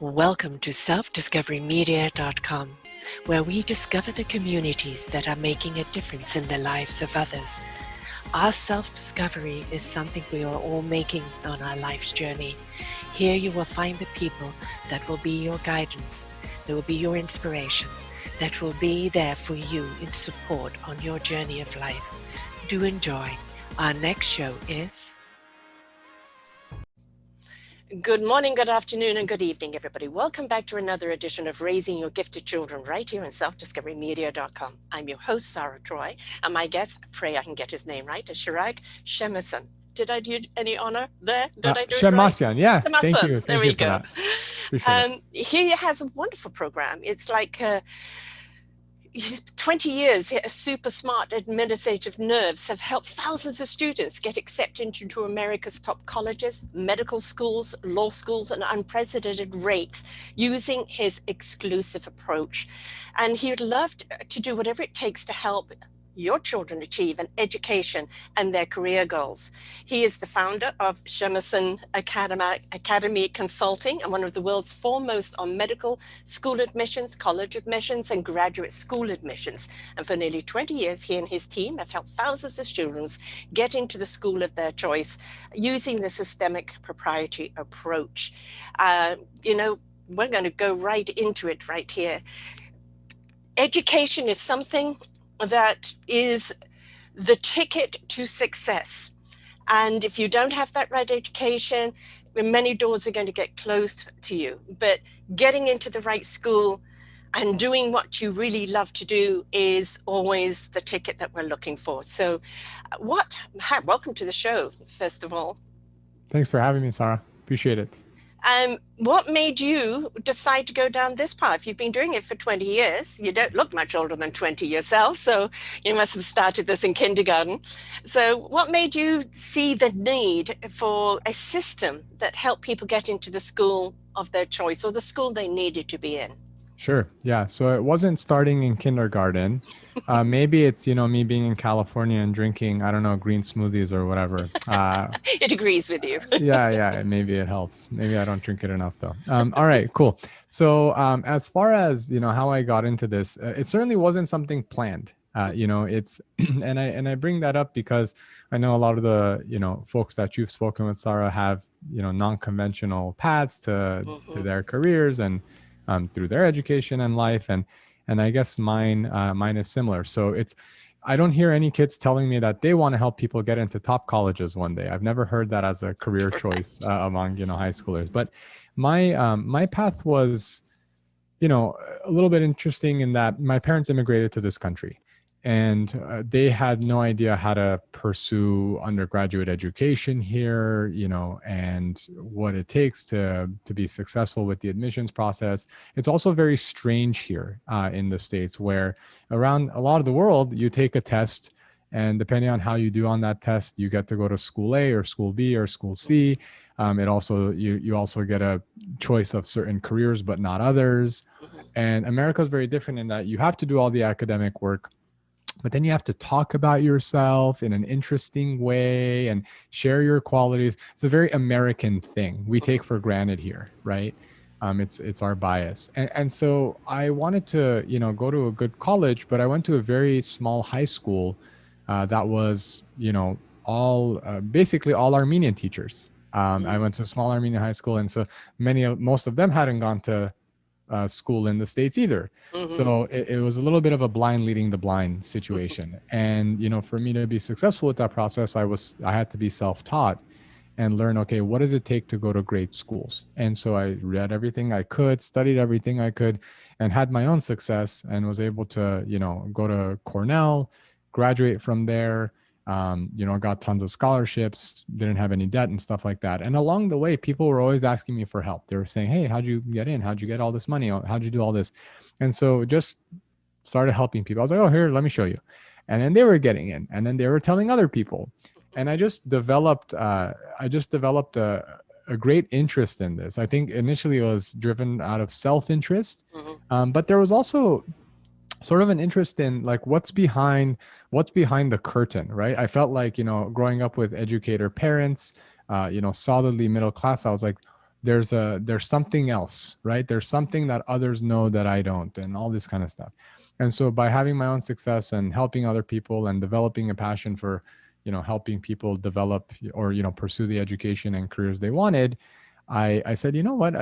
Welcome to selfdiscoverymedia.com, where we discover the communities that are making a difference in the lives of others. Our self-discovery is something we are all making on our life's journey. Here you will find the people that will be your guidance, that will be your inspiration, that will be there for you in support on your journey of life. Do enjoy. Our next show is... Good morning, good afternoon, and good evening, everybody. Welcome back to another edition of Raising Your Gifted Children right here on selfdiscoverymedia.com. I'm your host, Sarah Troy, and my guest, I pray I can get his name right, is Shemmassian. Did I do any honor there? Did I do it right? Shemmassian, yeah. Shemmassian. Thank you. There we go. Appreciate it. He has a wonderful program. It's like... He's 20 years, super smart administrative nerves have helped thousands of students get accepted into America's top colleges, medical schools, law schools, and unprecedented rates using his exclusive approach. And he would love to do whatever it takes to help your children achieve an education and their career goals. He is the founder of Shemmassian Academy Consulting and one of the world's foremost on medical school admissions, college admissions, and graduate school admissions. And for nearly 20 years, he and his team have helped thousands of students get into the school of their choice using the systemic proprietary approach. We're going to go right into it right here. Education is something that is the ticket to success. And if you don't have that right education, many doors are going to get closed to you. But getting into the right school and doing what you really love to do is always the ticket that we're looking for. So welcome to the show, first of all. Thanks for having me, Sarah. Appreciate it. What made you decide to go down this path? You've been doing it for 20 years. You don't look much older than 20 yourself, so you must have started this in kindergarten. So what made you see the need for a system that helped people get into the school of their choice or the school they needed to be in? Sure. Yeah. So it wasn't starting in kindergarten. Maybe it's, me being in California and drinking, I don't know, green smoothies or whatever. It agrees with you. Yeah. Maybe it helps. Maybe I don't drink it enough though. All right, cool. So as far as, how I got into this, it certainly wasn't something planned. It's, and I bring that up because I know a lot of the, folks that you've spoken with, Sarah, have, non-conventional paths to their careers and through their education and life. And I guess mine is similar. So I don't hear any kids telling me that they want to help people get into top colleges one day. I've never heard that as a career choice among, high schoolers. But my path was, a little bit interesting in that my parents immigrated to this country. And they had no idea how to pursue undergraduate education here, and what it takes to be successful with the admissions process. It's also very strange here in the States, where around a lot of the world, you take a test, and depending on how you do on that test, you get to go to school A or school B or school C. It also you also get a choice of certain careers, but not others. And America is very different in that you have to do all the academic work, but then you have to talk about yourself in an interesting way and share your qualities. It's a very American thing we take for granted here, right? It's our bias. And so I wanted to, go to a good college, but I went to a very small high school that was, basically all Armenian teachers. I went to a small Armenian high school, and so most of them hadn't gone to school in the States either. So it was a little bit of a blind leading the blind situation. And, for me to be successful with that process, I had to be self-taught and learn, okay, what does it take to go to great schools? And so I read everything I could, studied everything I could, and had my own success and was able to, go to Cornell, graduate from there, got tons of scholarships, didn't have any debt and stuff like that. And along the way, people were always asking me for help. They were saying, hey, how'd you get in? How'd you get all this money? How'd you do all this? And so just started helping people. I was like, oh, here, let me show you. And then they were getting in, and then they were telling other people. And I just developed a great interest in this. I think initially it was driven out of self-interest, but there was also sort of an interest in like what's behind the curtain, right? I felt like, growing up with educator parents, solidly middle class, I was like, there's something else, right? There's something that others know that I don't, and all this kind of stuff. And so by having my own success and helping other people and developing a passion for, helping people develop or, pursue the education and careers they wanted, I said, you know what,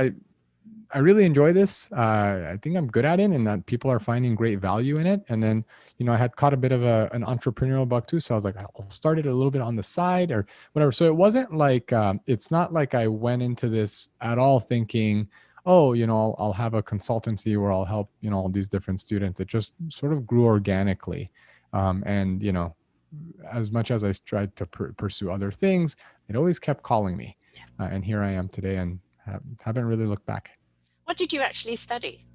I really enjoy this. I think I'm good at it, and that people are finding great value in it. And then, I had caught a bit of an entrepreneurial bug too, so I was like, I'll start it a little bit on the side or whatever. So it wasn't like, it's not like I went into this at all thinking, oh, I'll have a consultancy where I'll help, all these different students. It just sort of grew organically, and as much as I tried to pursue other things, it always kept calling me, and here I am today, and haven't really looked back. What did you actually study?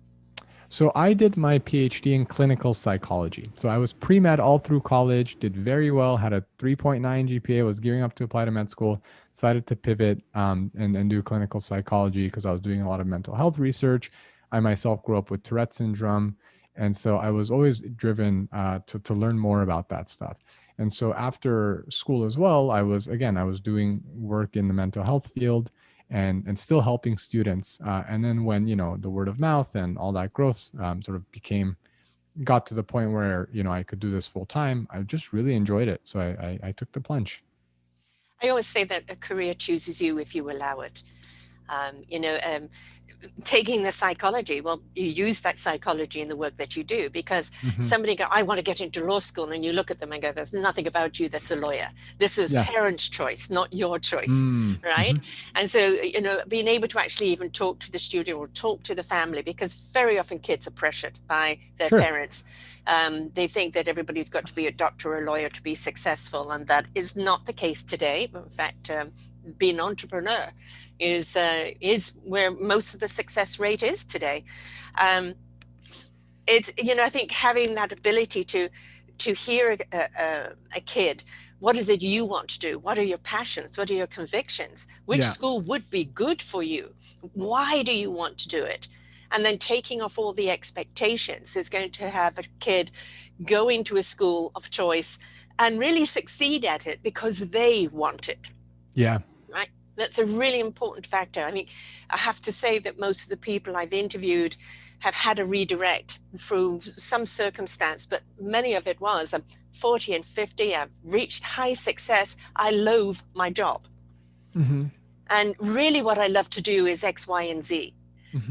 So I did my PhD in clinical psychology. So I was pre-med all through college, did very well, had a 3.9 GPA, was gearing up to apply to med school, decided to pivot and do clinical psychology because I was doing a lot of mental health research. I myself grew up with Tourette syndrome. And so I was always driven to learn more about that stuff. And so after school as well, I was doing work in the mental health field and still helping students. And then when, the word of mouth and all that growth sort of got to the point where, I could do this full time, I just really enjoyed it. So I took the plunge. I always say that a career chooses you if you allow it. Taking the psychology, well, you use that psychology in the work that you do, because somebody go, I want to get into law school, and you look at them and go, there's nothing about you that's a lawyer. This is parents' choice, not your choice, right? And so, being able to actually even talk to the student or talk to the family, because very often kids are pressured by their parents. They think that everybody's got to be a doctor or a lawyer to be successful, and that is not the case today. In fact, being an entrepreneur is where most of the success rate is today. It's, I think having that ability to hear a kid, what is it you want to do? What are your passions? What are your convictions? Which school would be good for you? Why do you want to do it? And then taking off all the expectations is going to have a kid go into a school of choice and really succeed at it because they want it. Yeah. Right? That's a really important factor. I mean, I have to say that most of the people I've interviewed have had a redirect through some circumstance, but many of it was, I'm 40 and 50, I've reached high success, I loathe my job. And really what I love to do is X, Y, and Z.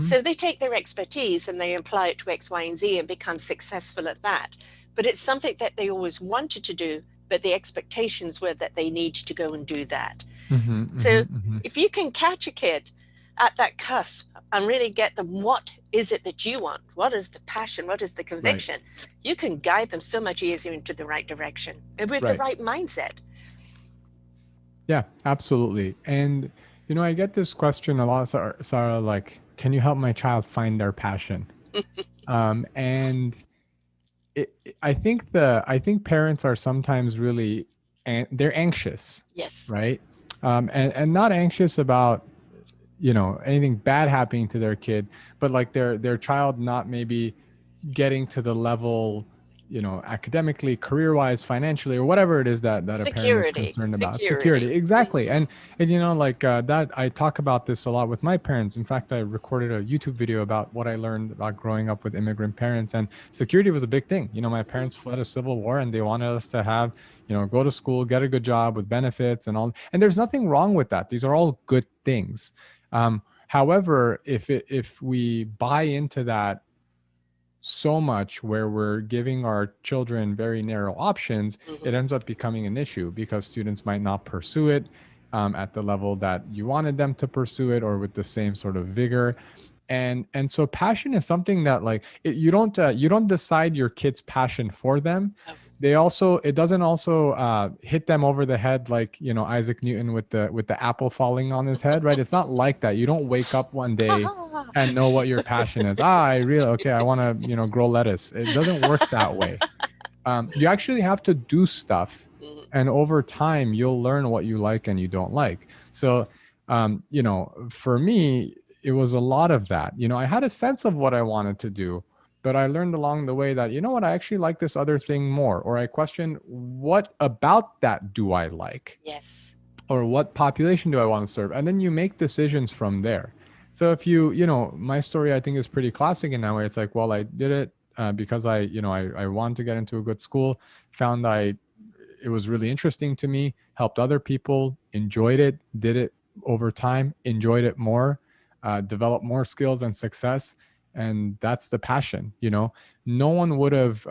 So they take their expertise and they apply it to X, Y, and Z and become successful at that. But it's something that they always wanted to do, but the expectations were that they need to go and do that. So if you can catch a kid at that cusp and really get them, what is it that you want? What is the passion? What is the conviction? You can guide them so much easier into the right direction and with the right mindset. Yeah, absolutely. And, I get this question a lot, Sarah, like, can you help my child find their passion? And I think parents are sometimes really, they're anxious. Yes. Right. And not anxious about, anything bad happening to their kid, but like their child not maybe getting to the level, academically, career-wise, financially, or whatever it is that a parent is concerned about. Security. Exactly. And like that, I talk about this a lot with my parents. In fact, I recorded a YouTube video about what I learned about growing up with immigrant parents, and security was a big thing. My parents fled a civil war and they wanted us to have, go to school, get a good job with benefits and all. And there's nothing wrong with that. These are all good things. However, if we buy into that so much where we're giving our children very narrow options, it ends up becoming an issue because students might not pursue it at the level that you wanted them to pursue it or with the same sort of vigor. And so passion is something that like you don't decide your kid's passion for them. It doesn't also hit them over the head like, Isaac Newton with the apple falling on his head, right? It's not like that. You don't wake up one day and know what your passion is. I want to, grow lettuce. It doesn't work that way. You actually have to do stuff, and over time you'll learn what you like and you don't like. So, for me, it was a lot of that. I had a sense of what I wanted to do, but I learned along the way that, I actually like this other thing more, or I questioned what about that do I like? Yes. or what population do I want to serve? And then you make decisions from there. So if my story, I think, is pretty classic in that way. It's like, well, I did it because I wanted to get into a good school, found it was really interesting to me, helped other people, enjoyed it, did it over time, enjoyed it more, developed more skills and success. And that's the passion. No one would have,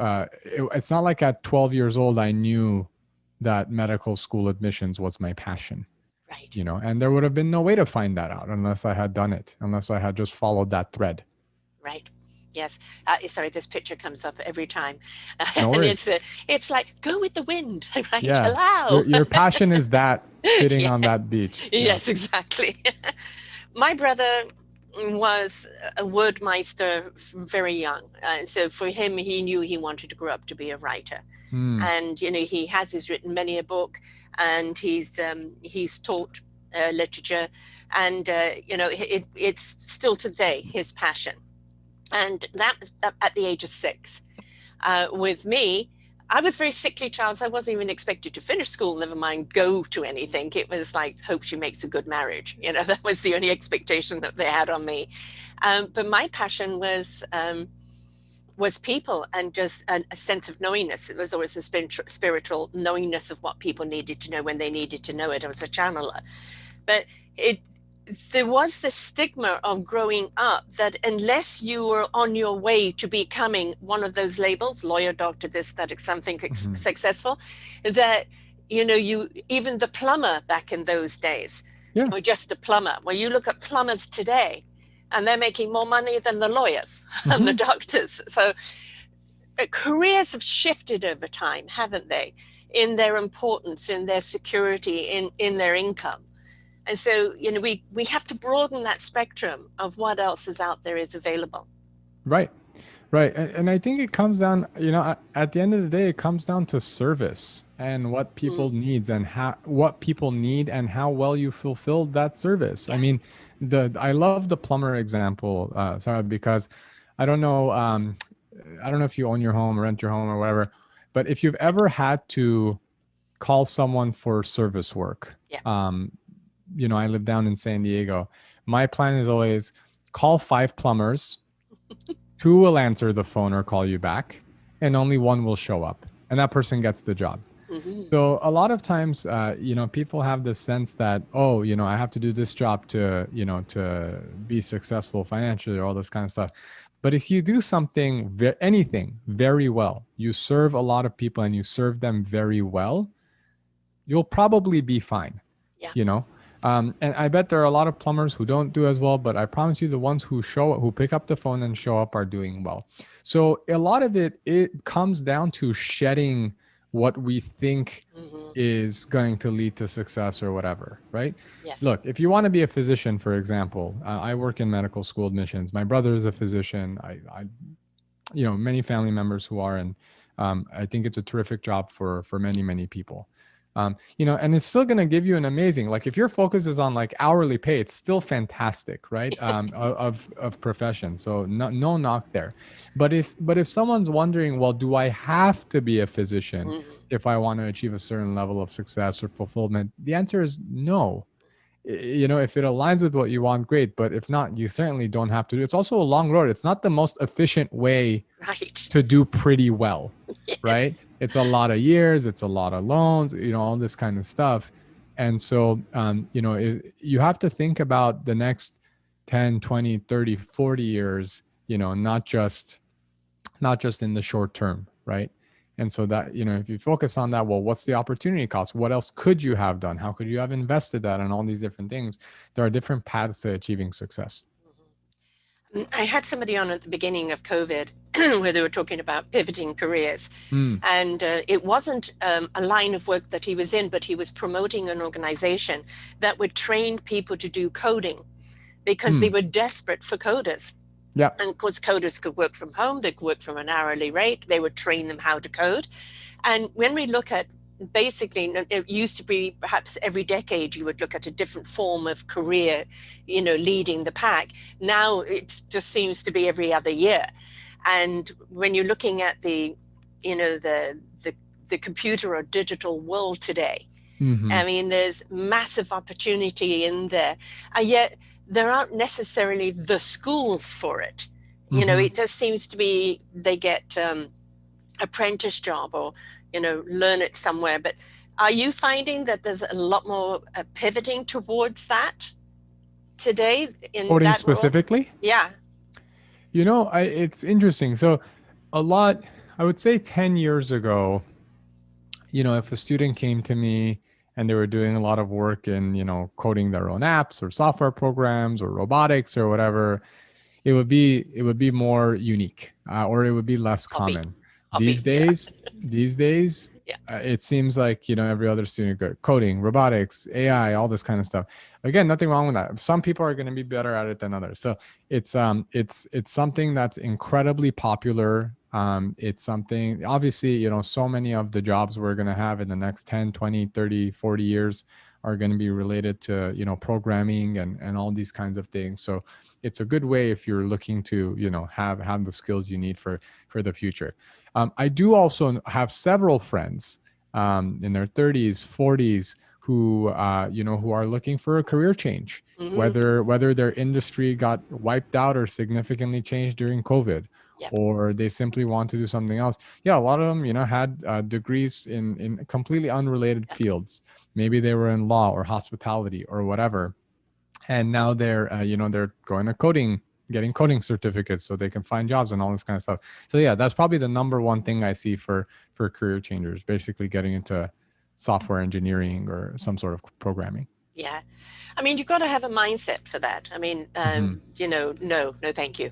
it's not like at 12 years old, I knew that medical school admissions was my passion, Right. and there would have been no way to find that out unless I had done it, unless I had just followed that thread. Right. Yes. Sorry, this picture comes up every time, No and worries. it's like go with the wind, right? Yeah. Allow. Your passion is that sitting Yeah. on that beach. Yeah. Yes, exactly. My brother was a wordmeister very young. So for him, he knew he wanted to grow up to be a writer. Mm. And, he has written many a book, and he's taught literature, and, it's still today his passion. And that was at the age of 6. With me, I was a very sickly child. So I wasn't even expected to finish school, never mind go to anything. It was like, hope she makes a good marriage. That was the only expectation that they had on me. But my passion was people, and just a sense of knowingness. It was always a spiritual knowingness of what people needed to know when they needed to know it. I was a channeler. But there was this stigma of growing up that unless you were on your way to becoming one of those labels, lawyer, doctor, this, that, something successful, that, you, even the plumber back in those days, or just a plumber. Well, you look at plumbers today, and they're making more money than the lawyers and the doctors. So careers have shifted over time, haven't they, in their importance, in their security, in their income. And so, we have to broaden that spectrum of what else is out there is available. Right. And I think it comes down, at the end of the day, it comes down to service and what people needs and what people need and how well you fulfilled that service. Yeah. I mean, I love the plumber example, Sarah, because I don't know if you own your home or rent your home or whatever, but if you've ever had to call someone for service work, I live down in San Diego. My plan is always call 5 plumbers, 2 will answer the phone or call you back, and only 1 will show up, and that person gets the job. Mm-hmm. So a lot of times, people have this sense that, I have to do this job to be successful financially or all this kind of stuff. But if you do anything very well, you serve a lot of people and you serve them very well, you'll probably be fine. Yeah. And I bet there are a lot of plumbers who don't do as well, but I promise you the ones who pick up the phone and show up are doing well. So a lot of it comes down to shedding what we think is going to lead to success or whatever, right? Yes. Look, if you want to be a physician, for example, I work in medical school admissions. My brother is a physician. I many family members who are, and I think it's a terrific job for many, many people. And it's still going to give you an amazing, like if your focus is on like hourly pay, it's still fantastic, right? Of profession. So no knock there. But if someone's wondering, well, do I have to be a physician if I want to achieve a certain level of success or fulfillment? The answer is no. If it aligns with what you want, great. But if not, you certainly don't have to do it. It's also a long road. It's not the most efficient way to do pretty well, yes. Right? It's a lot of years. It's a lot of loans, all this kind of stuff. And so, you have to think about the next 10, 20, 30, 40 years, not just in the short term, right? And so that, if you focus on that, well, what's the opportunity cost? What else could you have done? How could you have invested that and all these different things? There are different paths to achieving success. I had somebody on at the beginning of COVID where they were talking about pivoting careers. And it wasn't a line of work that he was in, but he was promoting an organization that would train people to do coding because they were desperate for coders. Yeah. And of course, coders could work from home. They could work from an hourly rate. They would train them how to code. And when we look at basically, it used to be perhaps every decade you would look at a different form of career, leading the pack. Now it just seems to be every other year. And when you're looking at the computer or digital world today, Mm-hmm. I mean, there's massive opportunity in there, and yet there aren't necessarily the schools for it. Mm-hmm. It just seems to be they get apprentice job, or learn it somewhere. But are you finding that there's a lot more pivoting towards that today in Coding that role? specifically? Yeah. It's interesting. So, a lot, I would say 10 years ago, if a student came to me and they were doing a lot of work in, coding their own apps or software programs or robotics or whatever, it would be more unique, or it would be less Hobby. common. These Hobby. Yeah. days, these days, Yeah. it seems like every other student coding, robotics, AI, all this kind of stuff. Again, nothing wrong with that. Some people are going to be better at it than others. So it's something that's incredibly popular. It's something, obviously, so many of the jobs we're going to have in the next 10, 20, 30, 40 years are going to be related to programming and all these kinds of things. So it's a good way if you're looking to have the skills you need for the future. I do also have several friends in their 30s, 40s who are looking for a career change, Mm-hmm. whether their industry got wiped out or significantly changed during COVID, Yep. or they simply want to do something else. Yeah, a lot of them had degrees in completely unrelated Yep. fields. Maybe they were in law or hospitality or whatever, and now they're going to coding, getting coding certificates so they can find jobs and all this kind of stuff. So yeah, that's probably the number one thing I see for career changers, basically getting into software engineering or some sort of programming. Yeah. I mean, you've got to have a mindset for that. I mean, Hmm. no, thank you.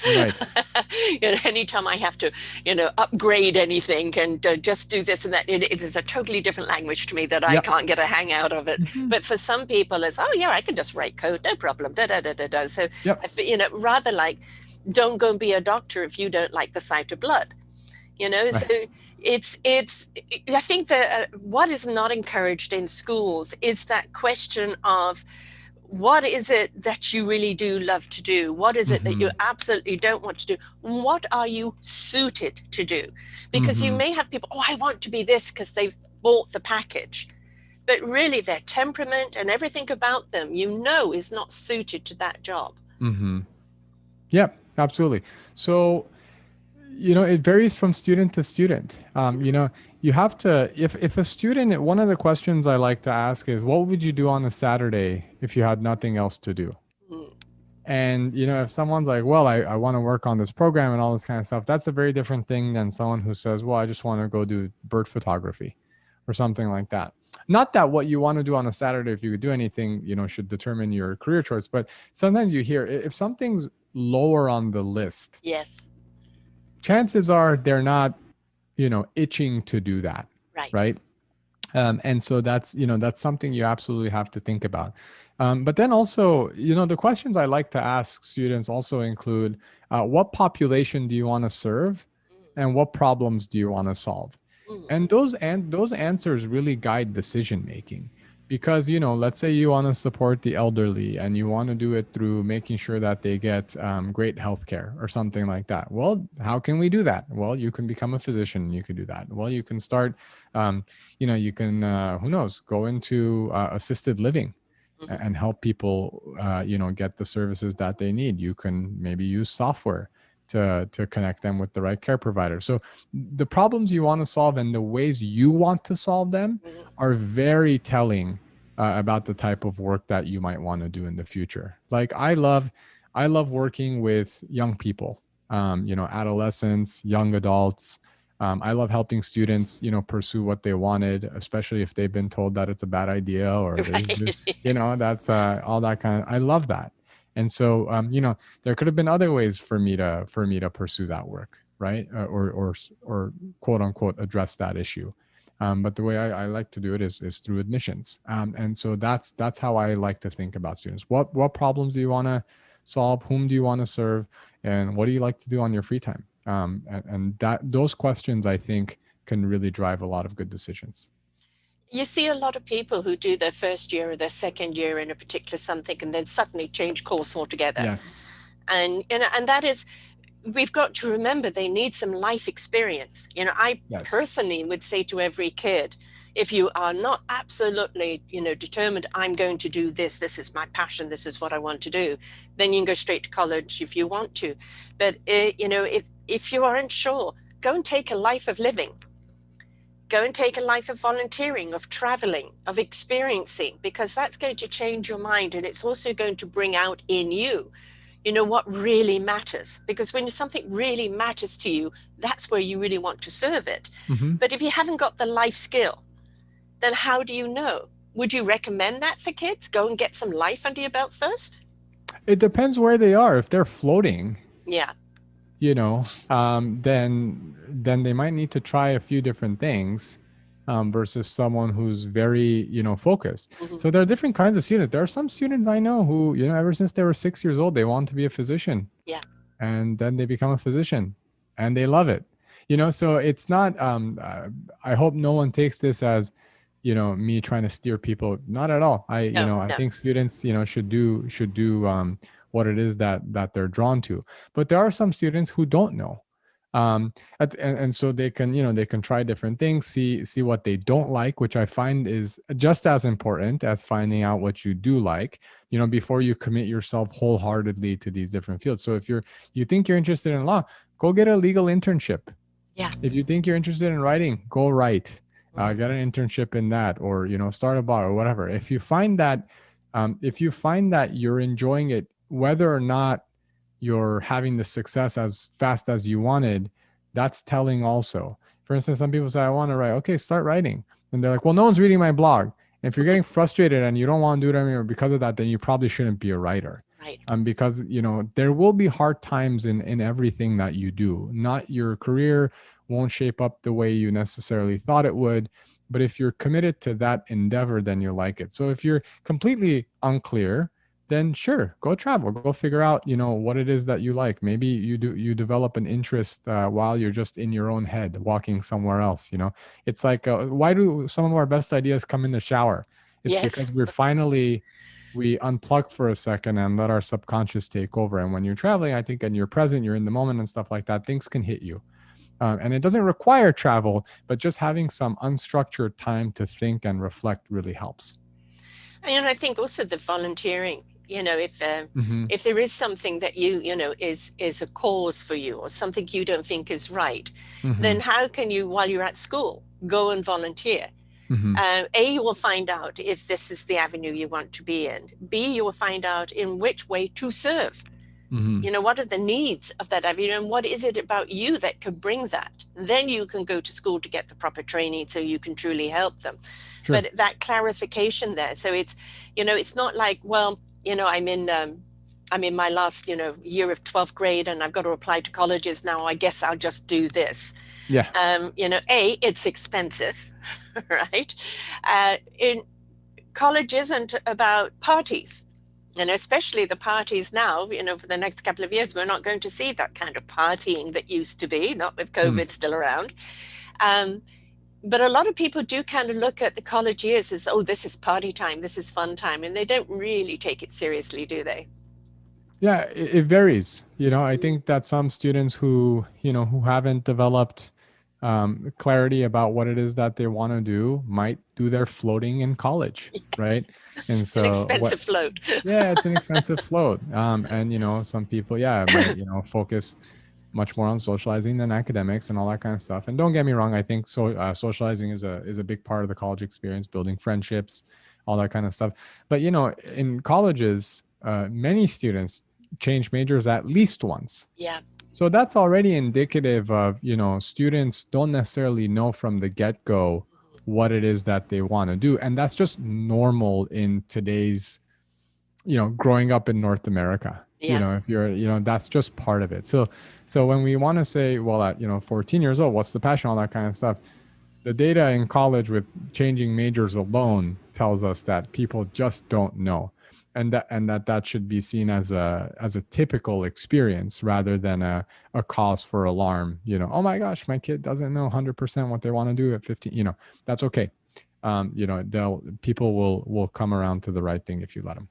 Right. Anytime I have to, upgrade anything and just do this and that, it is a totally different language to me that I Yep. can't get a hang out of it. Hmm. But for some people, it's, oh yeah, I can just write code, no problem. Da da da da da. So, Yep. rather like, don't go and be a doctor if you don't like the sight of blood. So Right. it's I think that what is not encouraged in schools is that question of, what is it that you really do love to do? What is it that you Hmm. absolutely don't want to do? What are you suited to do? Because you Hmm. may have people, oh, I want to be this because they've bought the package, but really their temperament and everything about them is not suited to that job. Hmm. Yep, absolutely. So it varies from student to student. You have to, if a student, one of the questions I like to ask is, what would you do on a Saturday if you had nothing else to do? Mm, And if someone's like, well, I want to work on this program and all this kind of stuff, that's a very different thing than someone who says, well, I just want to go do bird photography or something like that. Not that what you want to do on a Saturday, if you could do anything, should determine your career choice. But sometimes you hear, if something's lower on the list, yes. chances are they're not, itching to do that. Right. Right. And so that's something you absolutely have to think about. But then also, the questions I like to ask students also include, what population do you want to serve, and what problems do you want to solve? Mm, And those answers really guide decision making, because let's say you want to support the elderly and you want to do it through making sure that they get great healthcare or something like that. Well, how can we do that? Well, you can become a physician, you can do that. Well, you can start, you can, who knows, go into assisted living mm-hmm, and help people get the services that they need. You can maybe use software to connect them with the right care provider. So the problems you want to solve and the ways you want to solve them mm-hmm, are very telling about the type of work that you might want to do in the future. Like I love working with young people, adolescents, young adults. I love helping students, pursue what they wanted, especially if they've been told that it's a bad idea, or right. that's all that kind of. I love that, and so there could have been other ways for me to pursue that work, right, or quote unquote address that issue. But the way I like to do it is through admissions, and so that's how I like to think about students. What problems do you want to solve? Whom do you want to serve? And what do you like to do on your free time? And that those questions, I think, can really drive a lot of good decisions. You see a lot of people who do their first year or their second year in a particular something and then suddenly change course altogether. Yes. And that is, we've got to remember they need some life experience. I Yes. personally would say to every kid, If you are not absolutely, determined, I'm going to do this, this is my passion, this is what I want to do, then you can go straight to college if you want to. But, if you aren't sure, go and take a life of living. Go and take a life of volunteering, of traveling, of experiencing, because that's going to change your mind. And it's also going to bring out in you, what really matters. Because when something really matters to you, that's where you really want to serve it. Mm-hmm. But if you haven't got the life skill, then how do you know? Would you recommend that for kids? Go and get some life under your belt first? It depends where they are. If they're floating, Yeah. then they might need to try a few different things, versus someone who's very, focused. Mm-hmm. So there are different kinds of students. There are some students I know who, ever since they were 6 years old, they want to be a physician. Yeah. And then they become a physician and they love it. So it's not, I hope no one takes this as, me trying to steer people. Not at all. I No. think students, should do what it is that they're drawn to. But there are some students who don't know. And so they can, they can try different things, see what they don't like, which I find is just as important as finding out what you do like, before you commit yourself wholeheartedly to these different fields. So if you think you're interested in law, go get a legal internship. Yeah. If you think you're interested in writing, go write. Get an internship in that, or start a bar or whatever. If you find that you're enjoying it, whether or not you're having the success as fast as you wanted, that's telling also. For instance, some people say, I want to write. Okay, start writing. And they're like, well, no one's reading my blog. And if you're getting frustrated and you don't want to do it anymore because of that, then you probably shouldn't be a writer. Right. Because there will be hard times in everything that you do. Not your career won't shape up the way you necessarily thought it would, but if you're committed to that endeavor, then you'll like it. So if you're completely unclear, then sure, go travel, go figure out, what it is that you like. Maybe you develop an interest while you're just in your own head, walking somewhere else. It's like, why do some of our best ideas come in the shower? It's Yes. because we unplug for a second and let our subconscious take over. And when you're traveling, I think, and you're present, you're in the moment and stuff like that, things can hit you. And it doesn't require travel, but just having some unstructured time to think and reflect really helps. And I think also the volunteering, Mm-hmm. if there is something that is a cause for you, or something you don't think is right, Mm-hmm. then how can you, while you're at school, go and volunteer? Mm-hmm. You will find out if this is the avenue you want to be in. B, you will find out in which way to serve. Mm-hmm. What are the needs of that avenue, and what is it about you that could bring that? Then you can go to school to get the proper training so you can truly help them. Sure. But that clarification there, so it's not like, well, I'm in my last year of 12th grade and I've got to apply to colleges now, I guess I'll just do this. Yeah. It's expensive, right? In college isn't about parties. And especially the parties now, for the next couple of years, we're not going to see that kind of partying that used to be, not with COVID still around. But a lot of people do kind of look at the college years as, oh, this is party time, this is fun time. And they don't really take it seriously, do they? Yeah, it varies. I think that some students who haven't developed clarity about what it is that they want to do might do their floating in college, Yes. Right? And so an expensive float. Yeah, it's an expensive float. And some people, might focus much more on socializing than academics and all that kind of stuff. And don't get me wrong, I think socializing is a big part of the college experience, building friendships, all that kind of stuff. But in colleges, many students change majors at least once. Yeah. So that's already indicative of, students don't necessarily know from the get-go what it is that they want to do. And that's just normal in today's, growing up in North America. Yeah. If you're, that's just part of it. So when we want to say, well, at, 14 years old, what's the passion, all that kind of stuff, the data in college with changing majors alone tells us that people just don't know. And that should be seen as a typical experience rather than a cause for alarm. Oh my gosh, my kid doesn't know 100% what they want to do at 15. That's okay. People will come around to the right thing if you let them.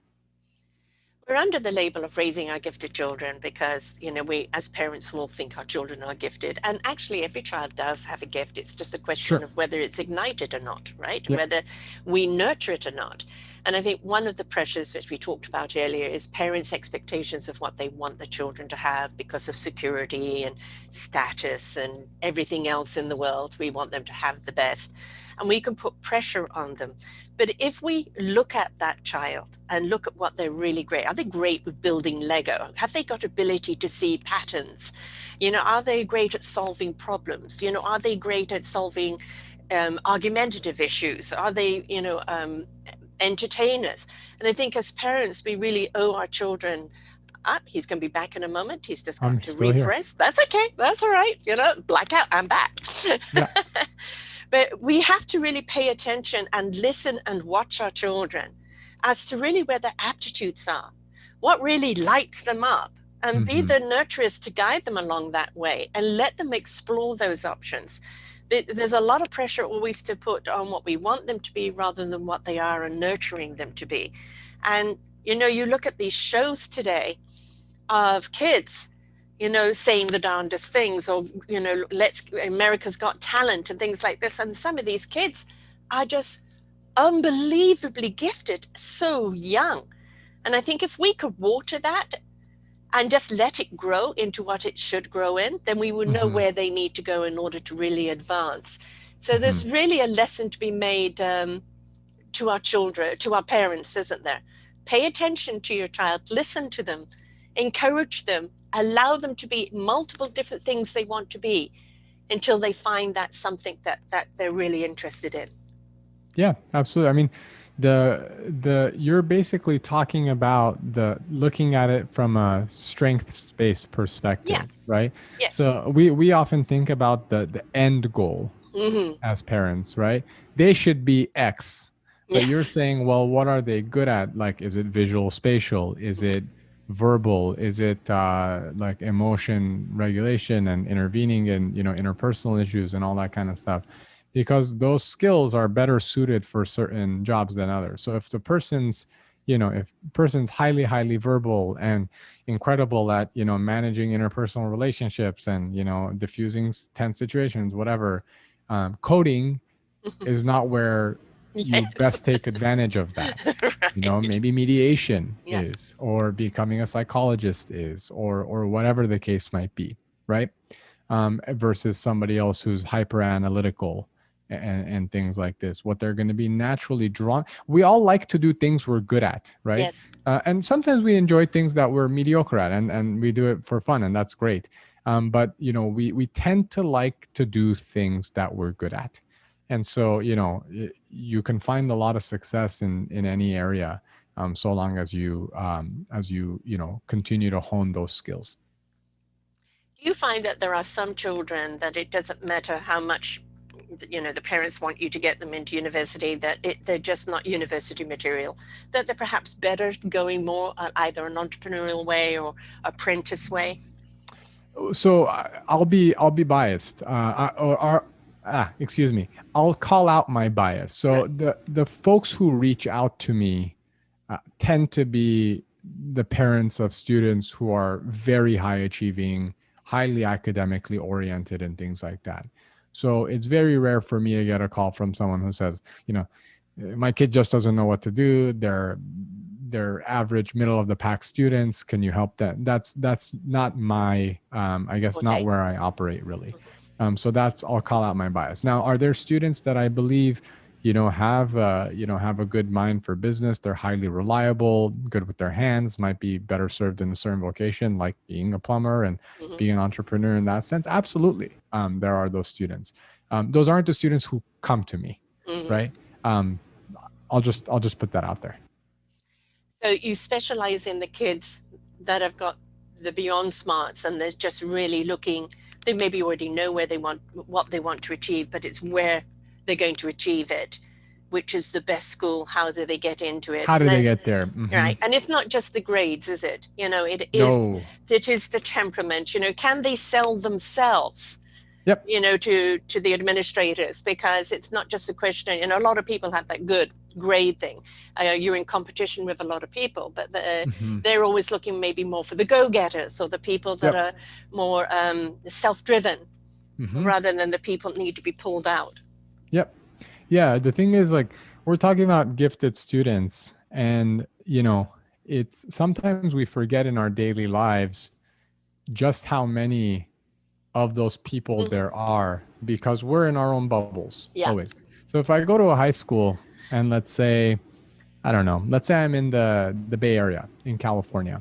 we're under the label of raising our gifted children because, we as parents will think our children are gifted. And actually, every child does have a gift. It's just a question Sure. of whether it's ignited or not, right? Yep. Whether we nurture it or not. And I think one of the pressures which we talked about earlier is parents' expectations of what they want the children to have because of security and status and everything else in the world. We want them to have the best. And we can put pressure on them. But if we look at that child and look at what they're really great, are they great with building Lego? Have they got ability to see patterns? Are they great at solving problems? Are they great at solving argumentative issues? Are they, entertainers? And I think as parents, we really owe our children. He's going to be back in a moment. He's just I'm got to still here. repress. That's okay. That's all right. Blackout. I'm back. Yeah. But we have to really pay attention and listen and watch our children as to really where their aptitudes are, what really lights them up, and be the nurturers to guide them along that way and let them explore those options. There's a lot of pressure always to put on what we want them to be rather than what they are and nurturing them to be. And, you look at these shows today of kids, saying the darndest things, or, America's Got Talent and things like this. And some of these kids are just unbelievably gifted, so young. And I think if we could water that and just let it grow into what it should grow in, then we would know where they need to go in order to really advance. So there's really a lesson to be made to our children, to our parents, isn't there? Pay attention to your child, listen to them, encourage them, allow them to be multiple different things they want to be until they find that something that they're really interested in. Yeah, absolutely. I mean, you're basically talking about looking at it from a strengths-based perspective, right? Yes. So we often think about the end goal as parents, right? They should be X. But you're saying, well, what are they good at? Like, is it visual, spatial? Is it verbal? Is it like emotion regulation and intervening in, interpersonal issues and all that kind of stuff? Because those skills are better suited for certain jobs than others. So if the person's, if person's highly, highly verbal and incredible at, managing interpersonal relationships and, diffusing tense situations, whatever, coding is not where you best take advantage of that. Right. Maybe mediation is, or becoming a psychologist is, or whatever the case might be, right? Versus somebody else who's hyper analytical and things like this, what they're going to be naturally drawn. We all like to do things we're good at, right? Yes. And sometimes we enjoy things that we're mediocre at, and we do it for fun, and that's great. But we tend to like to do things that we're good at. And so, you can find a lot of success in any area, so long as you continue to hone those skills. Do you find that there are some children that it doesn't matter how much, the parents want you to get them into university, that they're just not university material, that they're perhaps better going more either an entrepreneurial way or apprentice way? So I'll be biased, excuse me. I'll call out my bias. So the folks who reach out to me tend to be the parents of students who are very high achieving, highly academically oriented and things like that. So it's very rare for me to get a call from someone who says, my kid just doesn't know what to do. They're average middle of the pack students. Can you help them? That's not my, I guess, not where I operate really. So I'll call out my bias. Now, are there students that I believe, have a good mind for business? They're highly reliable, good with their hands, might be better served in a certain vocation, like being a plumber and being an entrepreneur in that sense. Absolutely. There are those students. Those aren't the students who come to me, right? I'll just put that out there. So you specialize in the kids that have got the beyond smarts and they're just really looking, they maybe already know what they want to achieve, but it's where they're going to achieve it, which is the best school. How do they get into it? How do they get there? Right. And it's not just the grades, is it? It is the temperament, can they sell themselves? Yep. To the administrators, because it's not just a question, a lot of people have that good grade thing. You're in competition with a lot of people, but Hmm. they're always looking maybe more for the go-getters or the people that Yep. are more self-driven Hmm. rather than the people that need to be pulled out. Yep. Yeah. The thing is, like, we're talking about gifted students, and, it's sometimes we forget in our daily lives just how many of those people Mm-hmm. there are, because we're in our own bubbles Yeah. always. So if I go to a high school and let's say, I don't know, let's say I'm in the Bay Area in California,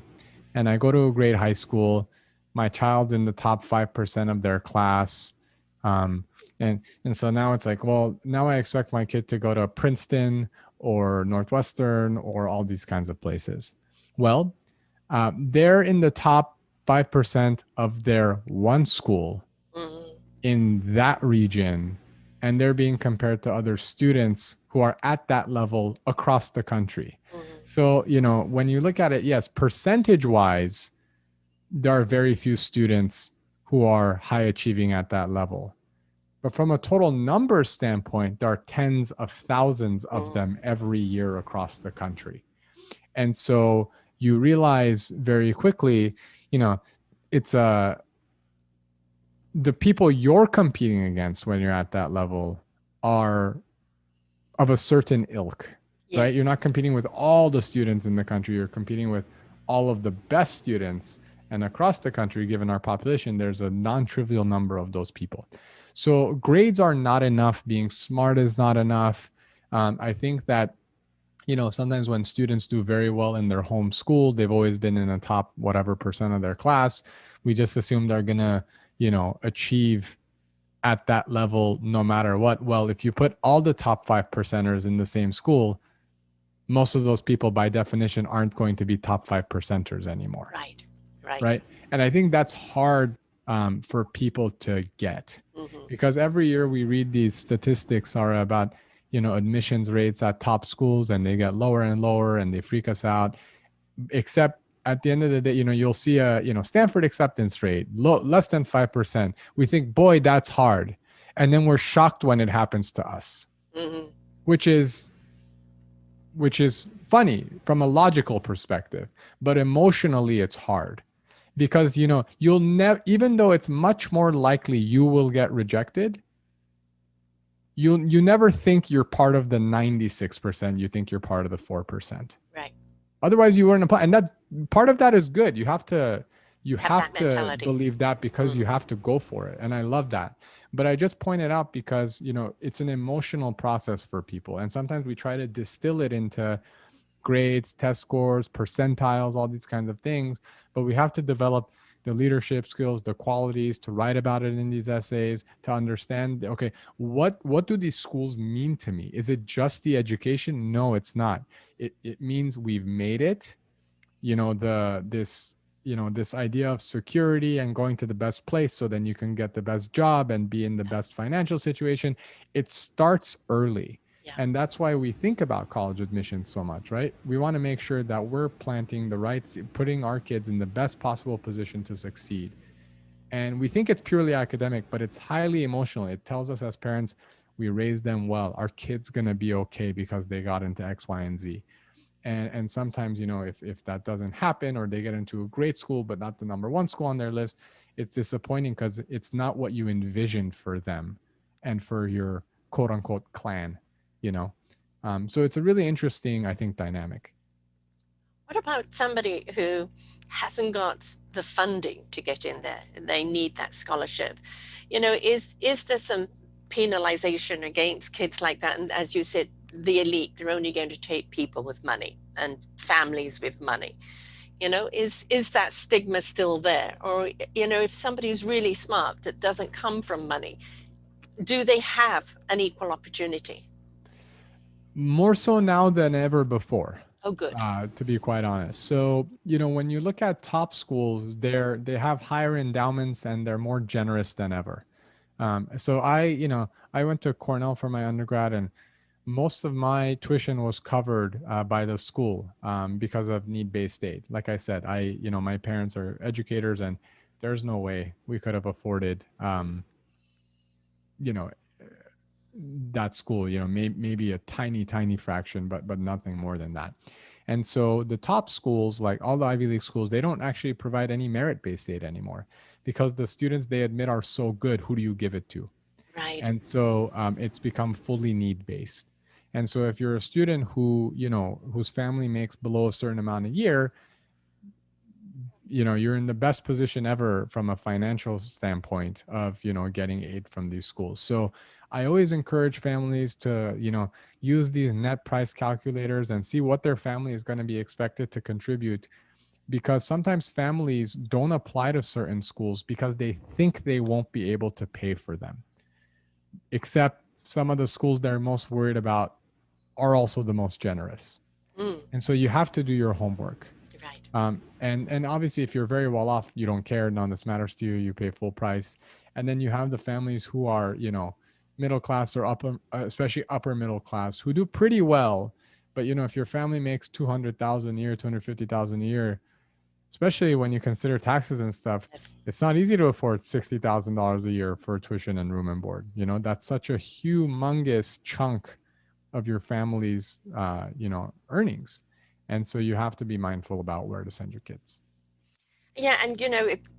and I go to a great high school, my child's in the top 5% of their class. And so now it's like, well, now I expect my kid to go to Princeton or Northwestern or all these kinds of places. Well, they're in the top 5% of their one school Mm-hmm. in that region, and they're being compared to other students who are at that level across the country. Mm-hmm. So, when you look at it, yes, percentage wise, there are very few students who are high achieving at that level. But from a total number standpoint, there are tens of thousands of Mm-hmm. them every year across the country. And so you realize very quickly, you know, it's the people you're competing against when you're at that level are of a certain ilk, right? You're Yes. not competing with all the students in the country, you're competing with all of the best students. And across the country, given our population, there's a non trivial number of those people. So grades are not enough, being smart is not enough. I think that sometimes when students do very well in their home school, they've always been in the top whatever percent of their class. We just assume they're going to, achieve at that level no matter what. Well, if you put all the top 5 percenters in the same school, most of those people by definition aren't going to be top 5 percenters anymore. Right. Right. Right. And I think that's hard for people to get, Mm-hmm. because every year we read these statistics are about, admissions rates at top schools, and they get lower and lower and they freak us out. Except at the end of the day, you'll see a, Stanford acceptance rate less than 5%. We think, boy, that's hard. And then we're shocked when it happens to us, Mm-hmm. which is funny from a logical perspective, but emotionally it's hard, because you'll never, even though it's much more likely you will get rejected, you never think you're part of the 96%. You think you're part of the 4%. Right. Otherwise you wouldn't apply. And that part of that is good. You Have have that to mentality. believe that, because you Mm-hmm. have to go for it. And I love that. But I just pointed out because, it's an emotional process for people. And sometimes we try to distill it into grades, test scores, percentiles, all these kinds of things. But we have to develop the leadership skills, the qualities to write about it in these essays, to understand, okay, what do these schools mean to me? Is it just the education? No, it's not. It means we've made it. This idea of security and going to the best place so then you can get the best job and be in the best financial situation. It starts early. Yeah. And that's why we think about college admissions so much, right? We want to make sure that we're planting the right, putting our kids in the best possible position to succeed. And we think it's purely academic, but it's highly emotional. It tells us as parents, we raised them well. Our kid's going to be okay because they got into X, Y, and Z. And sometimes, if that doesn't happen, or they get into a great school but not the number one school on their list, it's disappointing because it's not what you envisioned for them and for your quote unquote clan. you know so it's a really interesting, I think, dynamic. What about somebody who hasn't got the funding to get in there? They need that scholarship. Is there some penalization against kids like that? And as you said, the elite, they're only going to take people with money and families with money. Is that stigma still there? Or, if somebody's really smart that doesn't come from money, do they have an equal opportunity? More so now than ever before, Oh, good. to be quite honest. So, when you look at top schools, they have higher endowments and they're more generous than ever. So I went to Cornell for my undergrad, and most of my tuition was covered by the school because of need-based aid. Like I said, my parents are educators, and there's no way we could have afforded, you know, that school, maybe a tiny fraction, but nothing more than that. And so the top schools, like all the Ivy League schools, they don't actually provide any merit-based data anymore, because the students they admit are so good. Who do you give it to? Right. And so it's become fully need-based. And so if you're a student who, whose family makes below a certain amount a year, you're in the best position ever from a financial standpoint of, getting aid from these schools. So I always encourage families to, use these net price calculators and see what their family is going to be expected to contribute, because sometimes families don't apply to certain schools because they think they won't be able to pay for them, except some of the schools they're most worried about are also the most generous. Mm, And so you have to do your homework. right. And obviously, if you're very well off, you don't care. None of this matters to you. You pay full price. And then you have the families who are, middle class or upper, especially upper middle class, who do pretty well. But if your family makes 200,000 a year, 250,000 a year, especially when you consider taxes and stuff, Yes. it's not easy to afford $60,000 a year for tuition and room and board. That's such a humongous chunk of your family's earnings. And so you have to be mindful about where to send your kids. Yeah, and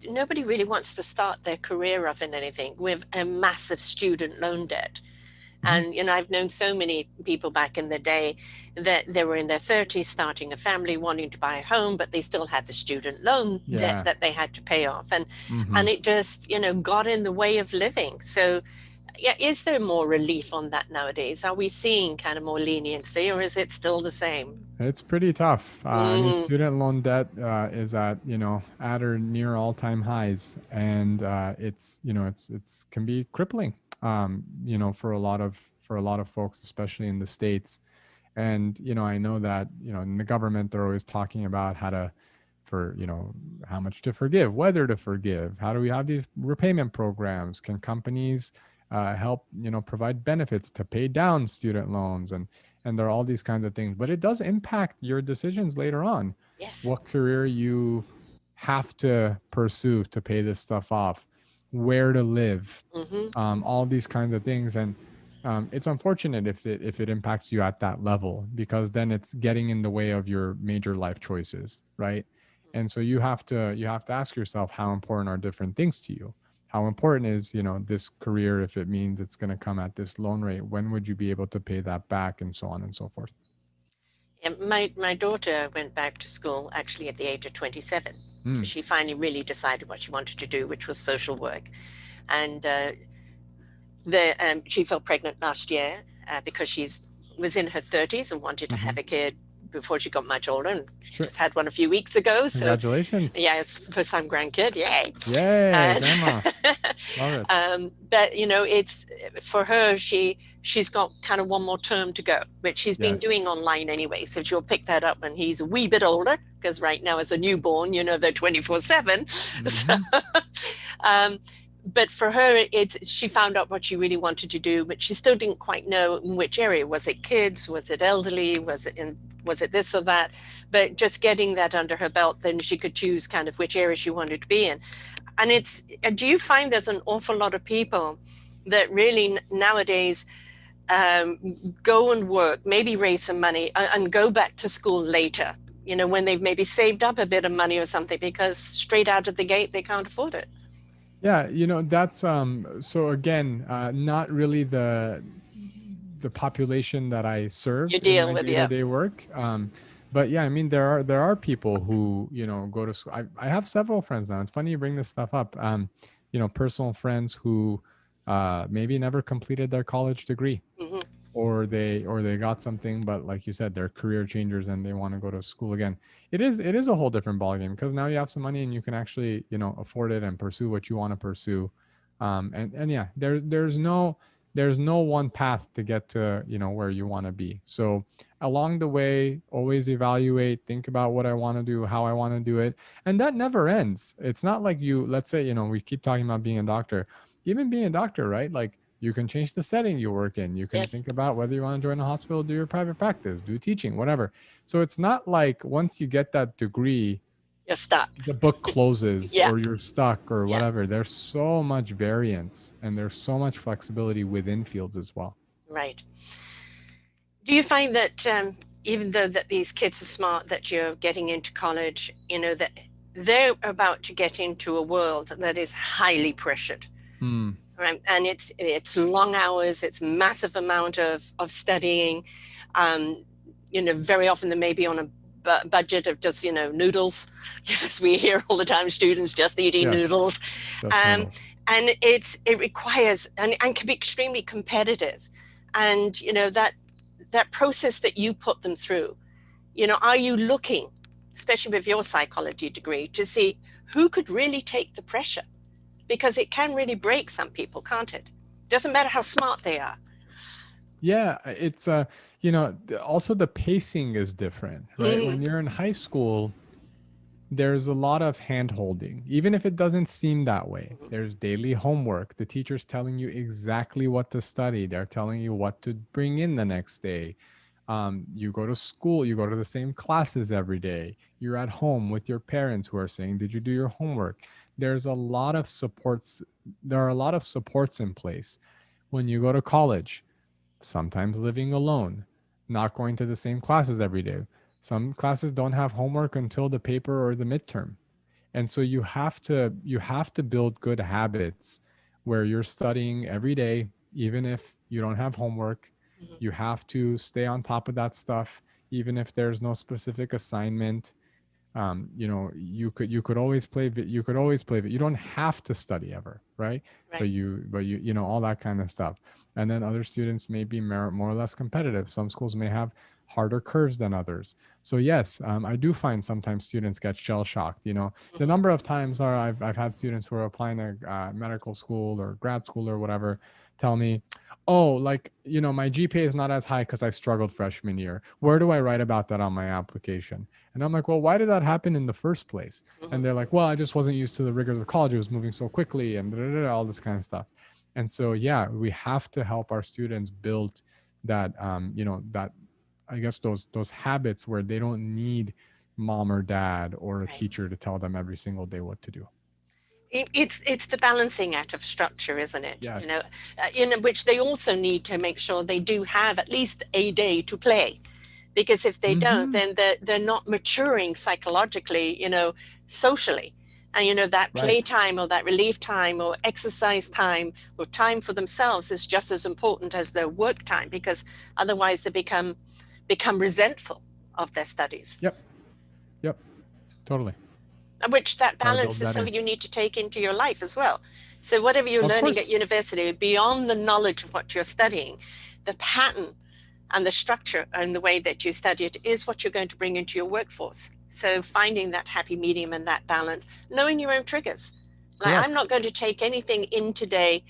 nobody really wants to start their career off in anything with a massive student loan debt. Mhm. And I've known so many people back in the day that they were in their 30s starting a family, wanting to buy a home, but they still had the student loan debt Yeah. that they had to pay off. And Hmm. it just, got in the way of living. So yeah, is there more relief on that nowadays? Are we seeing kind of more leniency, or is it still the same? It's pretty tough. I mean, Mm, student loan debt is at at or near all-time highs, and it's it's can be crippling. For a lot of folks, especially in the states. And I know that in the government they're always talking about how to for how much to forgive, whether to forgive, how do we have these repayment programs, can companies help provide benefits to pay down student loans, and there are all these kinds of things, but it does impact your decisions later on, yes. what career you have to pursue to pay this stuff off, where to live, Hmm. all these kinds of things. And it's unfortunate if it impacts you at that level, because then it's getting in the way of your major life choices, right? And so you have to ask yourself, how important are different things to you? How important is this career? If it means it's going to come at this loan rate, when would you be able to pay that back, and so on and so forth. Yeah, my daughter went back to school actually at the age of 27. Mm, She finally really decided what she wanted to do, which was social work. And she fell pregnant last year because she's was in her 30s and wanted to mm-hmm. have a kid before she got much older. And she Sure. just had one a few weeks ago. So, Congratulations. yeah, it's first time grandkid. Yay. Yay, And, grandma. Love it. but, it's for her, she's got kind of one more term to go, which she's been doing Yes. online anyway. So she'll pick that up when he's a wee bit older, because right now, as a newborn, they're 24/7. So, Mm-hmm. um, but for her, she found out what she really wanted to do, but she still didn't quite know in which area. Was it kids? Was it elderly? Was it this or that? But just getting that under her belt, then she could choose kind of which area she wanted to be in. And do you find there's an awful lot of people that really nowadays go and work, maybe raise some money, and go back to school later, when they've maybe saved up a bit of money or something, because straight out of the gate, they can't afford it? Yeah, that's so again, not really the population that I You serve in deal my with, yeah. day-to-day work. But yeah, I mean, there are people who go to school. I have several friends now. It's funny you bring this stuff up. Personal friends who maybe never completed their college degree, Hmm. or they got something, but like you said, they're career changers and they want to go to school again. It is a whole different ballgame, because now you have some money and you can actually afford it and pursue what you want to pursue. And yeah, there's no one path to get to where you want to be. So along the way, always evaluate, think about what I want to do, how I want to do it, and that never ends. It's not like, let's say, we keep talking about being a doctor. Even being a doctor, right? Like, you can change the setting you work in. You can Yes, think about whether you want to join a hospital, do your private practice, do teaching, whatever. So it's not like once you get that degree, you're stuck. the book closes Yeah, or you're stuck or yeah. whatever. There's so much variance and there's so much flexibility within fields as well. Right. Do you find that even though that these kids are smart, that you're getting into college, that they're about to get into a world that is highly pressured, Mm, right? And it's long hours, it's massive amount of studying. Um, very often they may be on a budget of just noodles. Yes, we hear all the time students just eating yes, noodles, just um, noodles. and it requires and can be extremely competitive, and that process that you put them through. Are you looking, especially with your psychology degree, to see who could really take the pressure? Because it can really break some people, can't it? Doesn't matter how smart they are. Yeah, it's also the pacing is different, right? When Mm, you're in high school, there's a lot of hand holding, even if it doesn't seem that way. mhm, There's daily homework. The teacher's telling you exactly what to study. They're telling you what to bring in the next day. You go to school, you go to the same classes every day. You're at home with your parents who are saying, "Did you do your homework?" There's a lot of supports. There are a lot of supports in place. When you go to college, sometimes living alone, not going to the same classes every day. Some classes don't have homework until the paper or the midterm. And so you have to build good habits where you're studying every day even if you don't have homework. mhm. You have to stay on top of that stuff even if there's no specific assignment. You could always you could always play, but you don't have to study ever, right? but Right. you but you all that kind of stuff. And then other students may be more or less competitive. Some schools may have harder curves than others. So yes, I do find sometimes students get shell shocked. The Mhm, number of times I've had students who are applying to medical school or grad school or whatever tell me, oh, like, my GPA is not as high because I struggled freshman year. Where do I write about that on my application? And I'm like, well, why did that happen in the first place? And mhm. they're like, well, I just wasn't used to the rigors of college. It was moving so quickly and all this kind of stuff. And so, yeah, we have to help our students build that, that, I guess, those habits where they don't need mom or dad or a Right. teacher to tell them every single day what to do. It's the balancing act of structure, isn't it? Yes. In which they also need to make sure they do have at least a day to play, because if they don't, Mm-hmm. then they're not maturing psychologically, socially. And that Right. playtime or that relief time or exercise time or time for themselves is just as important as their work time, because otherwise they become resentful of their studies. Yep. Yep. Totally. Which that Got to balance build is that in. something you need to take into your life as well. So whatever you're Of learning at course. university, beyond the knowledge of what you're studying, the pattern and the structure and the way that you study it is what you're going to bring into your workforce. So finding that happy medium and that balance, knowing your own triggers. Like, I'm Correct. not going to take anything in today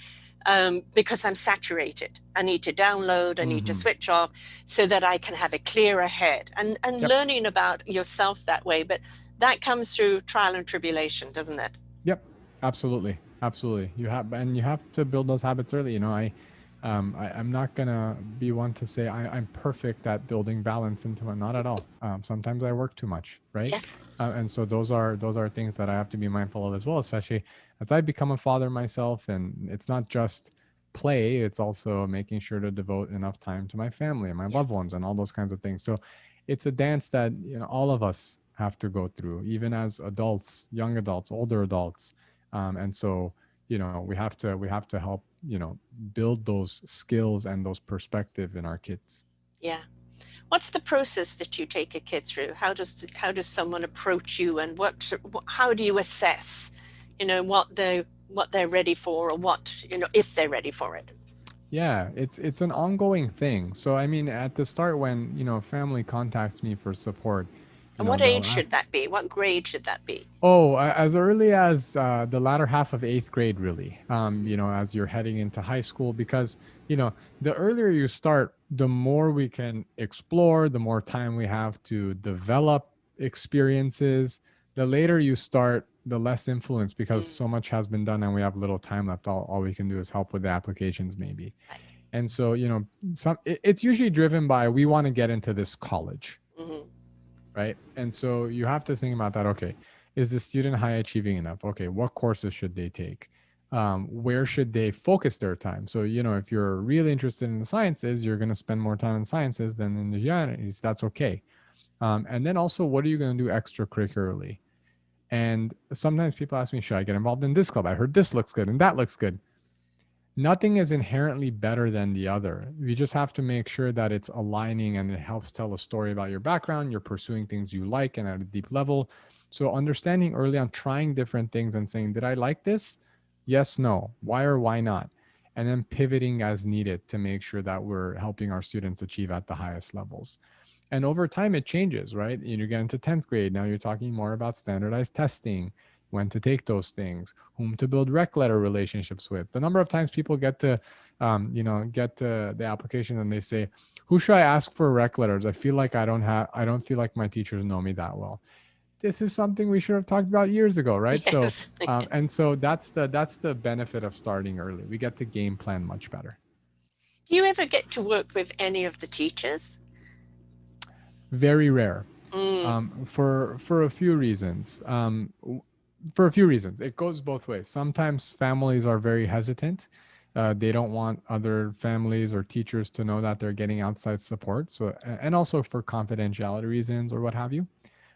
because I'm saturated. I need to download, I need to Mm-hmm. switch off so that I can have a clearer head, and Yep. learning about yourself that way. But that comes through trial and tribulation, doesn't it? Yep, absolutely, absolutely. You have to build those habits early. I'm not gonna be one to say I'm perfect at building balance into it. Not at all. Sometimes I work too much, right? Yes. And so those are things that I have to be mindful of as well, especially as I become a father myself. And it's not just play; it's also making sure to devote enough time to my family and my loved Yes. ones and all those kinds of things. So it's a dance that all of us have to go through, even as adults, young adults, older adults. And so we have to help build those skills and those perspective in our kids. Yeah. What's the process that you take a kid through? How does someone approach you, and how do you assess, what they're ready for, or what, if they're ready for it? Yeah, it's an ongoing thing. So I mean, at the start, when family contacts me for support, And what they'll age should ask. that be? What grade should that be? Oh, as early as the latter half of eighth grade, really. As you're heading into high school, because the earlier you start, the more we can explore, the more time we have to develop experiences. The later you start, the less influence, because Mm, so much has been done and we have little time left. All we can do is help with the applications, maybe. right. And so it's usually driven by, we want to get into this college, Hmm. right? And so you have to think about that. Okay, is the student high achieving enough? Okay, what courses should they take? where should they focus their time? So, if you're really interested in the sciences, you're going to spend more time in sciences than in the humanities. That's okay. And then also, what are you going to do extracurricularly? And sometimes people ask me, should I get involved in this club? I heard this looks good and that looks good. Nothing is inherently better than the other. You just have to make sure that it's aligning and it helps tell a story about your background. You're pursuing things you like and at a deep level. So, understanding early on, trying different things and saying, did I like this? Yes, no. Why or why not? And then pivoting as needed to make sure that we're helping our students achieve at the highest levels. And over time, it changes, right? You get into 10th grade. Now you're talking more about standardized testing, when to take those things, whom to build rec letter relationships with. The number of times people get to, get to the application and they say, who should I ask for rec letters? I don't feel like my teachers know me that well. This is something we should have talked about years ago, right? So, Yes. and so that's the benefit of starting early. We get to game plan much better. Do you ever get to work with any of the teachers? Very rare. Mm. For a few reasons. For a few reasons, it goes both ways. Sometimes families are very hesitant. They don't want other families or teachers to know that they're getting outside support. So, and also for confidentiality reasons or what have you.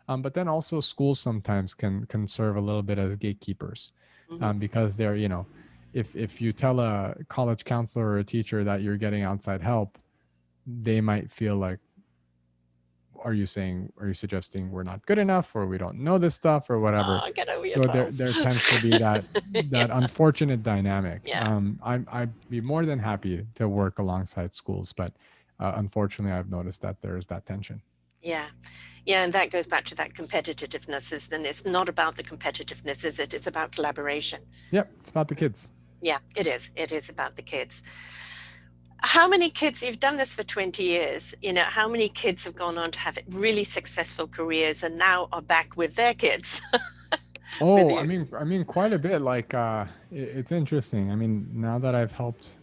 But then also schools sometimes can serve a little bit as gatekeepers, Mm-hmm. because they're, if you tell a college counselor or a teacher that you're getting outside help, they might feel like, are you suggesting we're not good enough or we don't know this stuff or whatever? Oh, get over So there yourselves. there tends to be that Yeah. unfortunate dynamic. Yeah. I'd be more than happy to work alongside schools, but unfortunately I've noticed that there's that tension. Yeah. Yeah. And that goes back to that competitiveness, is then it's not about the competitiveness, is it? It's about collaboration. Yep, it's about the kids. Yeah, it is. It is about the kids. How many kids, you've done this for 20 years, how many kids have gone on to have really successful careers and now are back with their kids with Oh, I you? mean, I mean, quite a bit. Like, it's interesting. I mean, now that I've helped,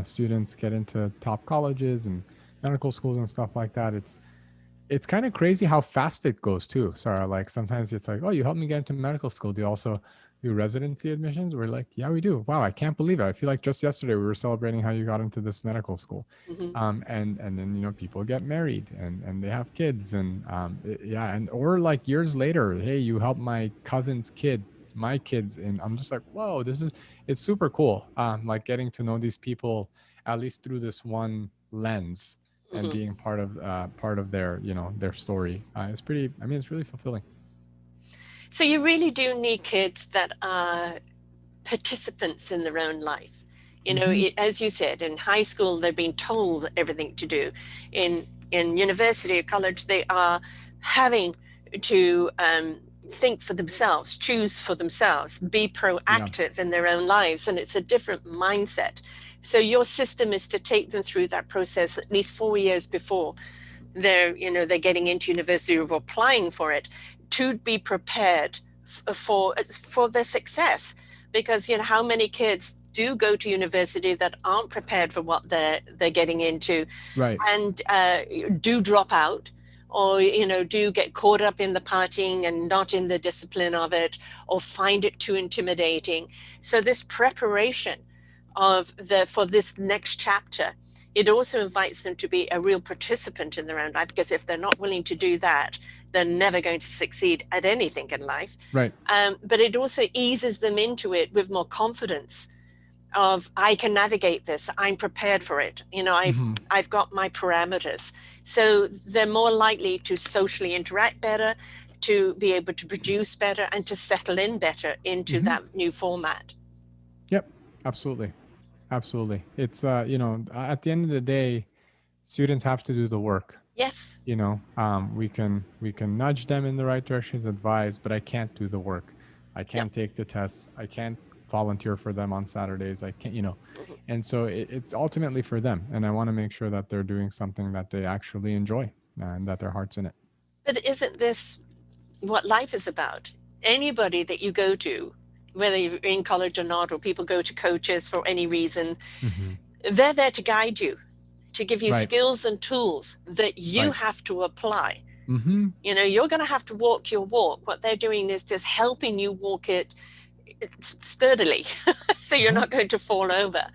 students get into top colleges and medical schools and stuff like that, it's kind of crazy how fast it goes too. Sarah, like sometimes it's like, oh, you helped me get into medical school. Do you also do residency admissions? We're like, yeah, we do. Wow, I can't believe it. I feel like just yesterday we were celebrating how you got into this medical school. Mm-hmm. And then people get married and they have kids yeah, and or like years later, hey, you helped my kids, and I'm just like, whoa, it's super cool. Like getting to know these people at least through this one lens and Mm-hmm. being part of their their story is pretty. I mean, it's really fulfilling. So you really do need kids that are participants in their own life. Hmm. As you said, in high school, they're being told everything to do. In university or college, they are having to think for themselves, choose for themselves, be Yeah. proactive in their own lives. And it's a different mindset. So your system is to take them through that process at least 4 years before they're getting into university or applying for it, to be prepared for their success. Because how many kids do go to university that aren't prepared for what they're getting into, Right. and do drop out, or do get caught up in the partying and not in the discipline of it, or find it too intimidating. So this preparation for this next chapter, it also invites them to be a real participant in their own life, because if they're not willing to do that, they're never going to succeed at anything in life. Right. But it also eases them into it with more confidence of, I can navigate this, I'm prepared for it, Hmm. I've got my parameters. So they're more likely to socially interact better, to be able to produce better, and to settle in better into Hmm. that new format. Yep. Absolutely. Absolutely. It's at the end of the day, students have to do the work. Yes. We can nudge them in the right directions, advise, but I can't do the work. I Yeah. can't take the tests. I can't volunteer for them on Saturdays. I can't, Mhm. and so it's ultimately for them. And I want to make sure that they're doing something that they actually enjoy and that their heart's in it. But isn't this what life is about? Anybody that you go to, whether you're in college or not, or people go to coaches for any reason, Hmm. they're there to guide you, to give you Right. skills and tools that you Right. have to apply. Hmm. You're going to have to walk your walk. What they're doing is just helping you walk it sturdily, so you're not going to fall over.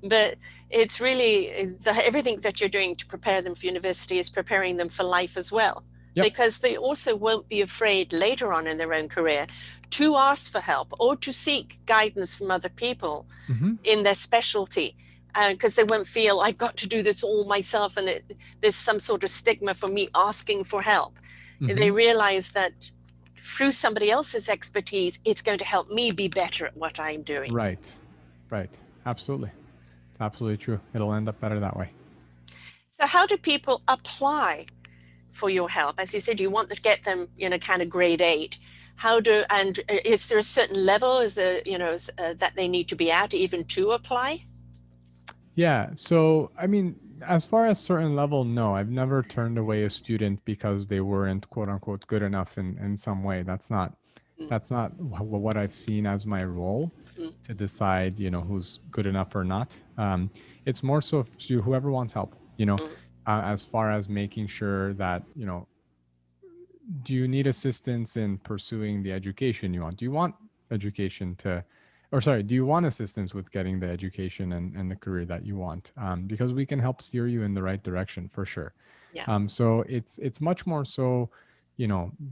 But it's really everything that you're doing to prepare them for university is preparing them for life as well. Yep. Because they also won't be afraid later on in their own career to ask for help or to seek guidance from other people in their specialty, because they won't feel I've got to do this all myself and there's some sort of stigma for me asking for help. They realize that through somebody else's expertise, it's going to help me be better at what I'm doing. Right. Absolutely. Absolutely true. It'll end up better that way. So how do people apply for your help? As you said, you want to get them, kind of grade 8. And is there a certain level, is there, that they need to be at even to apply? Yeah. So, I mean, as far as certain level, no, I've never turned away a student because they weren't quote unquote good enough in some way. That's not what I've seen as my role to decide, who's good enough or not. It's more so to whoever wants help, as far as making sure that, do you need assistance in pursuing the education you want? Do you want education do you want assistance with getting the education and the career that you want? Because we can help steer you in the right direction for sure. Yeah. So it's much more so,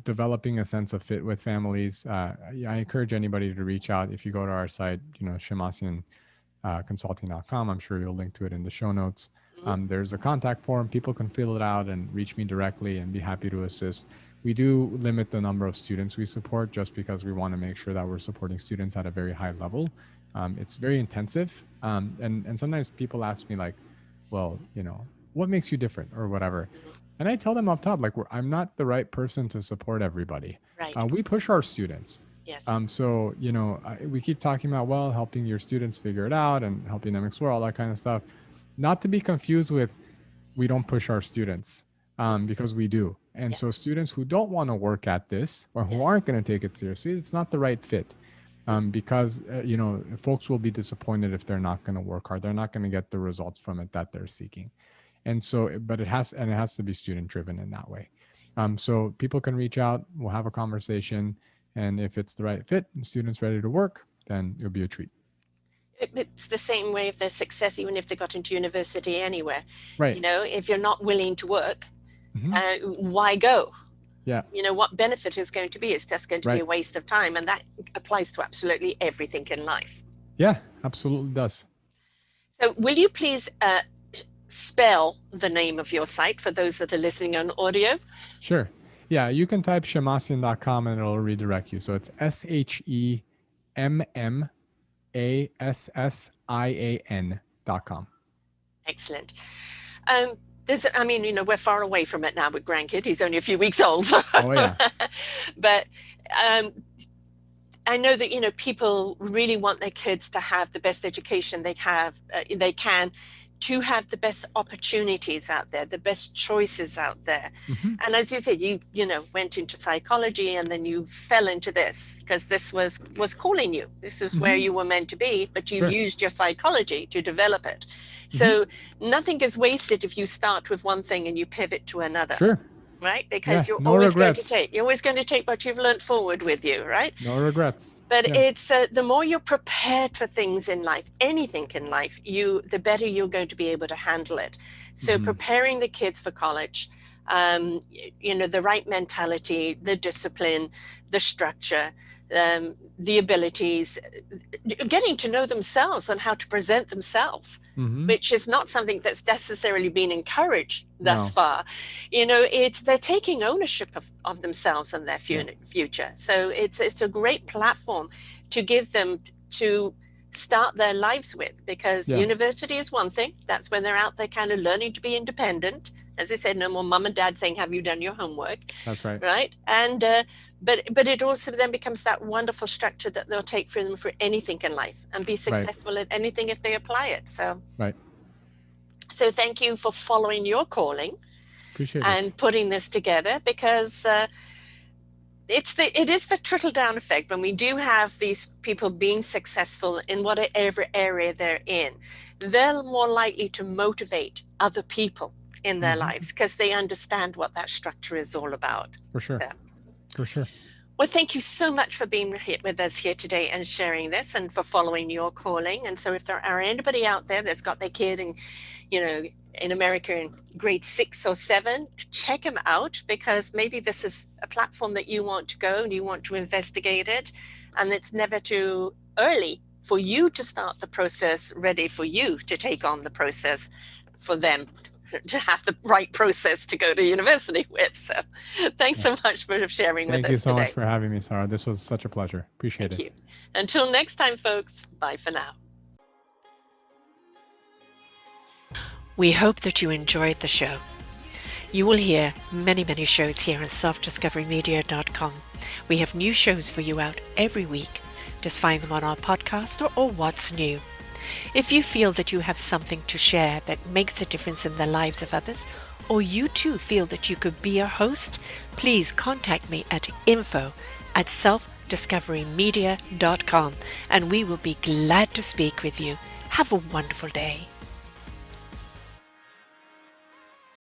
developing a sense of fit with families. I encourage anybody to reach out. If you go to our site, Shemmassian consulting.com, I'm sure you'll link to it in the show notes. There's a contact form. People can fill it out and reach me directly and be happy to assist. We do limit the number of students we support just because we want to make sure that we're supporting students at a very high level. It's very intensive. And sometimes people ask me like, well, what makes you different or whatever. And I tell them up top, like, I'm not the right person to support everybody. Right. We push our students. Yes. So, we keep talking about, well, helping your students figure it out and helping them explore all that kind of stuff. Not to be confused with, we don't push our students, because we do. And so students who don't want to work at this or who aren't going to take it seriously, it's not the right fit. Because, folks will be disappointed if they're not going to work hard. They're not going to get the results from it that they're seeking. And so, but it has to be student driven in that way. So people can reach out, we'll have a conversation. And if it's the right fit and students ready to work, then it'll be a treat. It's the same way if there's success, even if they got into university anywhere. Right. If you're not willing to work, why go? Yeah. What benefit is going to be? It's just going to be a waste of time. And that applies to absolutely everything in life. Yeah, absolutely does. So will you please spell the name of your site for those that are listening on audio? Sure. Yeah, you can type Shemmassian.com and it'll redirect you. So it's SHEMMASSIAN.com. Excellent. We're far away from it now with grandkid. He's only a few weeks old. Oh, yeah. But I know that, people really want their kids to have the best education they can, to have the best opportunities out there, the best choices out there. And as you said, you went into psychology and then you fell into this because this was calling you. This is where you were meant to be, but you used your psychology to develop it. So nothing is wasted if you start with one thing and you pivot to another. Sure. Right? Because you're always going to take what you've learned forward with you, right? No regrets. But it's the more you're prepared for things in life, anything in life, the better you're going to be able to handle it. So preparing the kids for college, the right mentality, the discipline, the structure, the abilities, getting to know themselves and how to present themselves, which is not something that's necessarily been encouraged thus far. They're taking ownership of themselves and their future. So it's a great platform to give them to start their lives with, because university is one thing. That's when they're out there kind of learning to be independent. As I said, no more mom and dad saying, have you done your homework? That's right. Right. And but it also then becomes that wonderful structure that they'll take for them for anything in life and be successful at anything if they apply it. So thank you for following your calling. Appreciate and it. Putting this together, because it is the trickle down effect. When we do have these people being successful in whatever area they're in, they're more likely to motivate other people in their lives because they understand what that structure is all about. For sure. For sure. Well, thank you so much for being with us here today and sharing this and for following your calling. And so if there are anybody out there that's got their kid in America in grade 6 or 7, check them out, because maybe this is a platform that you want to go and you want to investigate it. And it's never too early for you to start the process, ready for you to take on the process for them to have the right process to go to university with. So thanks so much for sharing with us today. Thank you so much for having me, Sarah. This was such a pleasure. Appreciate it. Thank you. Until next time, folks, bye for now. We hope that you enjoyed the show. You will hear many, many shows here on selfdiscoverymedia.com. We have new shows for you out every week. Just find them on our podcast or What's New. If you feel that you have something to share that makes a difference in the lives of others, or you too feel that you could be a host, please contact me at info@selfdiscoverymedia.com and we will be glad to speak with you. Have a wonderful day.